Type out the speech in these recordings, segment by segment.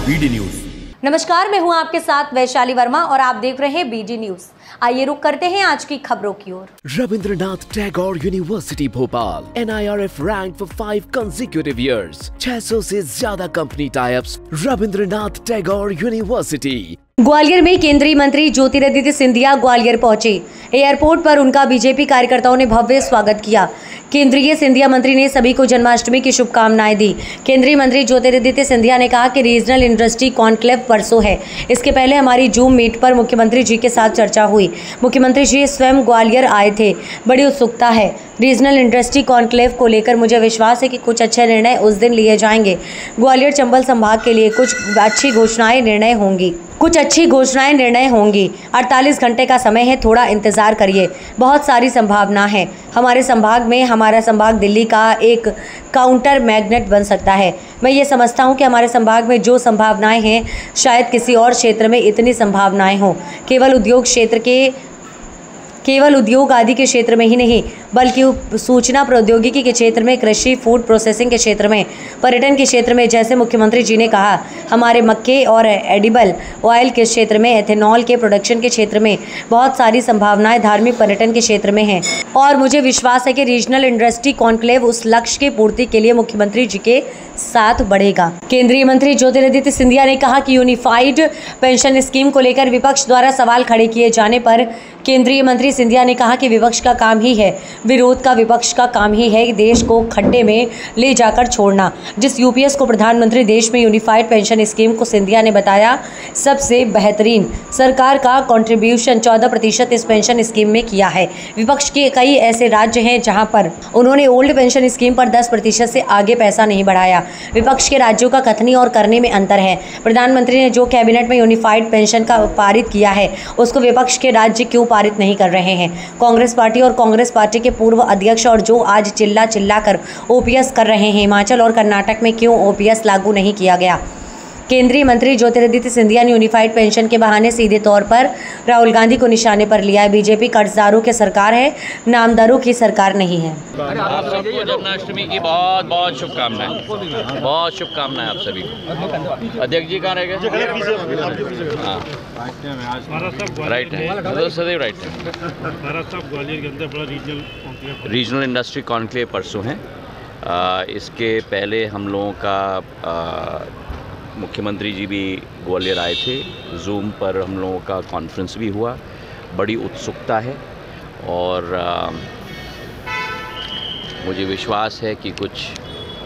BD news. नमस्कार, मैं हूं आपके साथ वैशाली वर्मा और आप देख रहे हैं बीडी न्यूज। आइए रुक करते हैं आज की खबरों की ओर। Rabindranath Tagore University Bhopal NIRF rank for 5 consecutive years. 600 से ज्यादा company tie-ups. Rabindranath Tagore University. Gwalior में केंद्रीय मंत्री ज्योतिरादित्य सिंधिया ग्वालियर पहुंचे। एयरपोर्ट पर उनका बीजेपी कार्यकर्ताओं ने भव्य स्वागत किया। केंद्रीय सिंधिया मंत्री ने सभी को जन्माष्टमी की शुभकामनाएं दी। केंद्रीय मंत्री ज्योतिरादित्य सिंधिया ने कहा कि रीजनल इंडस्ट्री कॉन्क्लेव परसों है। इसके पहले हमारी जूम मीट पर मुख्यमंत्री जी के साथ चर्चा हुई। मुख्यमंत्री जी स्वयं ग्वालियर आए थे। बड़ी उत्सुकता है। रीजनल इंडस्ट्री कॉन्क्लेव को लेकर मुझे विश्वास है कि कुछ अच्छे निर्णय उस दिन लिए जाएंगे। ग्वालियर चंबल संभाग के लिए कुछ अच्छी घोषणाएं निर्णय होंगी। 48 घंटे का समय है, थोड़ा इंतजार करिए। बहुत सारी संभावना है हमारे संभाग में। हमारा संभाग दिल्ली का एक काउंटर मैग्नेट बन सकता है। मैं ये समझता हूँ कि हमारे संभाग में जो संभावनाएं हैं शायद किसी और क्षेत्र में इतनी संभावनाएं हों। केवल उद्योग आदि के क्षेत्र में ही नहीं, बल्कि सूचना प्रौद्योगिकी के क्षेत्र में, कृषि, फूड प्रोसेसिंग के क्षेत्र में, पर्यटन के क्षेत्र में, जैसे मुख्यमंत्री जी ने कहा, हमारे मक्के और एडिबल ऑयल के क्षेत्र में, एथेनॉल के प्रोडक्शन के क्षेत्र में बहुत सारी संभावनाएं धार्मिक पर्यटन के क्षेत्र में हैं। और मुझे विश्वास है कि रीजनल इंडस्ट्री कॉन्क्लेव उस लक्ष्य की पूर्ति के लिए मुख्यमंत्री जी के साथ बढ़ेगा। केंद्रीय मंत्री ज्योतिरादित्य सिंधिया ने कहा कि यूनिफाइड पेंशन स्कीम को लेकर विपक्ष द्वारा सवाल खड़े किए जाने पर केंद्रीय मंत्री सिंधिया ने कहा कि विपक्ष का काम ही है विपक्ष का काम ही है देश को खड्डे में ले जाकर छोड़ना। जिस यूपीएस को प्रधानमंत्री देश में यूनिफाइड पेंशन स्कीम को सिंधिया ने बताया सबसे बेहतरीन, सरकार का कंट्रीब्यूशन 14% इस पेंशन स्कीम में किया है। विपक्ष के कई ऐसे राज्य हैं जहां पर उन्होंने ओल्ड पेंशन स्कीम पर 10% से आगे पैसा नहीं बढ़ाया। विपक्ष के राज्यों का कथनी और करने में अंतर है। प्रधानमंत्री ने जो कैबिनेट में यूनिफाइड पेंशन का पारित किया है उसको विपक्ष के राज्य क्यों पारित नहीं कर रहे हैं? कांग्रेस पार्टी और कांग्रेस पार्टी के पूर्व अध्यक्ष और जो आज चिल्ला कर ओपीएस कर रहे हैं, हिमाचल और कर्नाटक में क्यों ओपीएस लागू नहीं किया गया? केंद्रीय मंत्री ज्योतिरादित्य सिंधिया ने यूनिफाइड पेंशन के बहाने सीधे तौर पर राहुल गांधी को निशाने पर लिया है। बीजेपी कर्जदारों की सरकार है, नामदारों की सरकार नहीं है। आप सबको जन्माष्टमी की बहुत बहुत शुभकामनाएं। बहुत शुभकामनाएं आप सभी को। अध्यक्ष जी कहाँ रह गए? हाँ राइट है, सदैव राइट है। रीजनल इंडस्ट्री कॉन्क्लेव परसों हैं। इसके पहले हम लोगों का मुख्यमंत्री जी भी ग्वालियर आए थे। जूम पर हम लोगों का कॉन्फ्रेंस भी हुआ। बड़ी उत्सुकता है और मुझे विश्वास है कि कुछ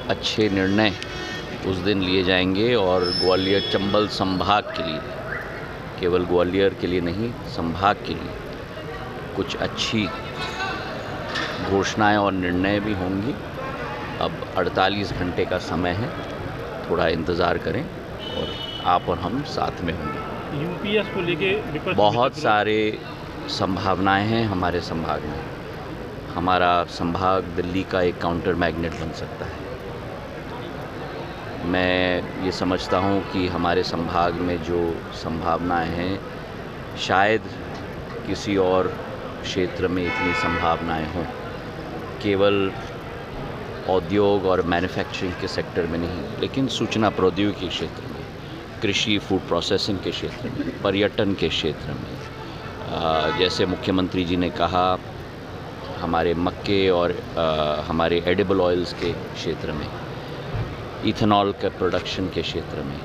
अच्छे निर्णय उस दिन लिए जाएंगे और ग्वालियर चंबल संभाग के लिए, केवल ग्वालियर के लिए नहीं, संभाग के लिए कुछ अच्छी घोषणाएं और निर्णय भी होंगी। अब 48 घंटे का समय है, थोड़ा इंतज़ार करें और आप और हम साथ में होंगे। यूपीएस को लेके बहुत सारे संभावनाएं हैं हमारे संभाग में। हमारा संभाग दिल्ली का एक काउंटर मैग्नेट बन सकता है। मैं ये समझता हूँ कि हमारे संभाग में जो संभावनाएं हैं शायद किसी और क्षेत्र में इतनी संभावनाएं हों। केवल औद्योग और मैन्युफैक्चरिंग के सेक्टर में नहीं, लेकिन सूचना प्रौद्योगिकी के क्षेत्र में, कृषि, फूड प्रोसेसिंग के क्षेत्र में, पर्यटन के क्षेत्र में, जैसे मुख्यमंत्री जी ने कहा, हमारे मक्के और हमारे एडिबल ऑयल्स के क्षेत्र में, इथेनॉल के प्रोडक्शन के क्षेत्र में,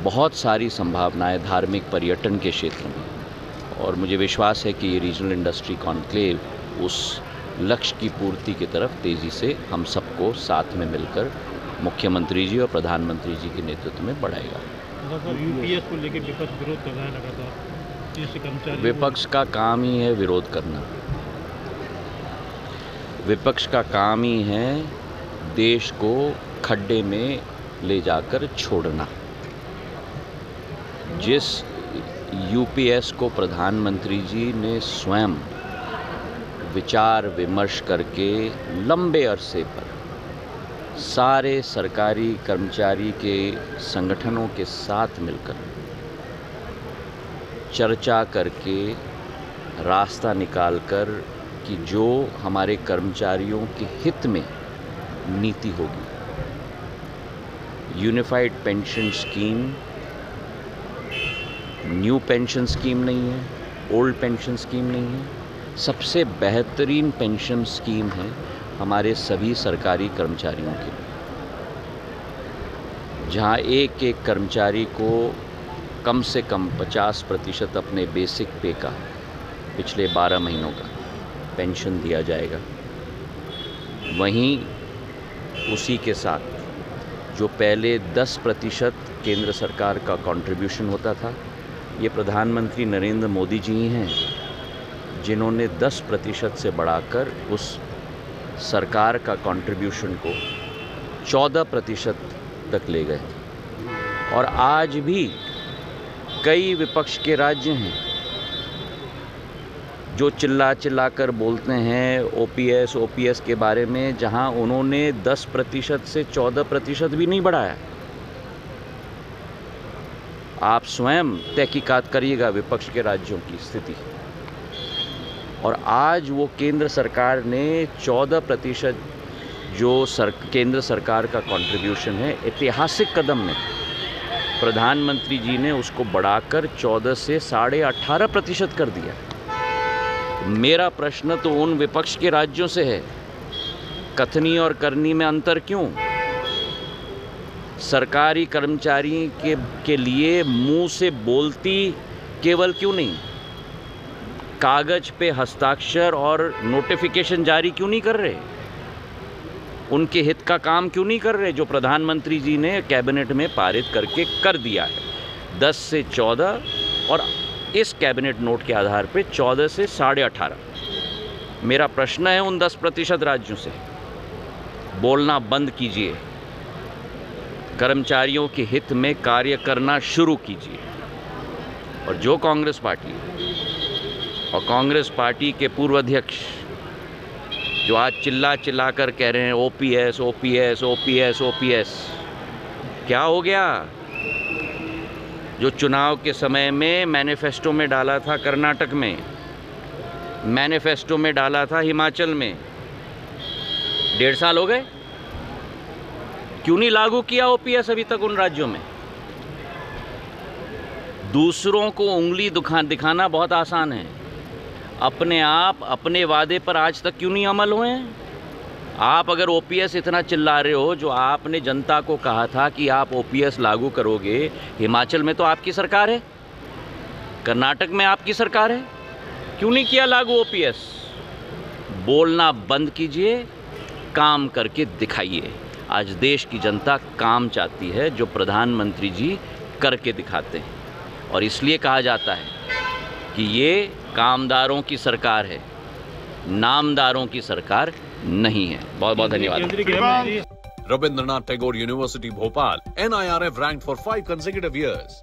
बहुत सारी संभावनाएं, धार्मिक पर्यटन के क्षेत्र में। और मुझे विश्वास है कि ये रीजनल इंडस्ट्री कॉन्क्लेव उस लक्ष्य की पूर्ति की तरफ तेज़ी से हम सबको साथ में मिलकर मुख्यमंत्री जी और प्रधानमंत्री जी के नेतृत्व में बढ़ाएगा। यूपीएस को लेकर विपक्ष विरोध कर रहा है लगातार। विपक्ष का काम ही है विरोध करना। विपक्ष का काम ही है देश को खड्डे में ले जाकर छोड़ना। जिस यूपीएस को प्रधानमंत्री जी ने स्वयं विचार विमर्श करके लंबे अरसे पर सारे सरकारी कर्मचारी के संगठनों के साथ मिलकर चर्चा करके रास्ता निकालकर कि जो हमारे कर्मचारियों के हित में नीति होगी unified pension scheme new pension scheme नहीं है, ओल्ड पेंशन स्कीम नहीं है, सबसे बेहतरीन पेंशन स्कीम है हमारे सभी सरकारी कर्मचारियों के लिए, जहां एक एक कर्मचारी को कम से कम 50% अपने बेसिक पे का पिछले 12 महीनों का पेंशन दिया जाएगा। वहीं उसी के साथ जो पहले 10% केंद्र सरकार का कंट्रीब्यूशन होता था, ये प्रधानमंत्री नरेंद्र मोदी जी ही हैं जिन्होंने 10% से बढ़ाकर उस सरकार का कंट्रीब्यूशन को 14% तक ले गए। और आज भी कई विपक्ष के राज्य हैं जो चिल्ला कर बोलते हैं ओपीएस के बारे में, जहां उन्होंने 10% से 14% भी नहीं बढ़ाया। आप स्वयं तहकीकात करिएगा विपक्ष के राज्यों की स्थिति। और आज वो केंद्र सरकार ने 14% जो केंद्र सरकार का कंट्रीब्यूशन है, ऐतिहासिक कदम में प्रधानमंत्री जी ने उसको बढ़ाकर 14 से 18.5% कर दिया। मेरा प्रश्न तो उन विपक्ष के राज्यों से है, कथनी और करनी में अंतर क्यों? सरकारी कर्मचारी के लिए मुंह से बोलती केवल क्यों नहीं, कागज पे हस्ताक्षर और नोटिफिकेशन जारी क्यों नहीं कर रहे? उनके हित का काम क्यों नहीं कर रहे, जो प्रधानमंत्री जी ने कैबिनेट में पारित करके कर दिया है 10 से 14 और इस कैबिनेट नोट के आधार पे 14 से 18.5। मेरा प्रश्न है उन 10% राज्यों से, बोलना बंद कीजिए, कर्मचारियों के हित में कार्य करना शुरू कीजिए। और जो कांग्रेस पार्टी और कांग्रेस पार्टी के पूर्व अध्यक्ष जो आज चिल्ला कर कह रहे हैं ओपीएस, क्या हो गया? जो चुनाव के समय में मैनिफेस्टो में डाला था कर्नाटक में, मैनिफेस्टो में डाला था हिमाचल में, 1.5 साल हो गए, क्यों नहीं लागू किया ओपीएस अभी तक उन राज्यों में? दूसरों को उंगली दिखाना बहुत आसान है, अपने आप अपने वादे पर आज तक क्यों नहीं अमल हुए हैं? आप अगर ओपीएस इतना चिल्ला रहे हो, जो आपने जनता को कहा था कि आप ओपीएस लागू करोगे, हिमाचल में तो आपकी सरकार है, कर्नाटक में आपकी सरकार है, क्यों नहीं किया लागू ओपीएस? बोलना बंद कीजिए, काम करके दिखाइए। आज देश की जनता काम चाहती है जो प्रधानमंत्री जी करके दिखाते हैं, और इसलिए कहा जाता है कि ये कामदारों की सरकार है, नामदारों की सरकार नहीं है। बहुत बहुत धन्यवाद। Rabindranath Tagore University, Bhopal, NIRF ranked for 5 consecutive years.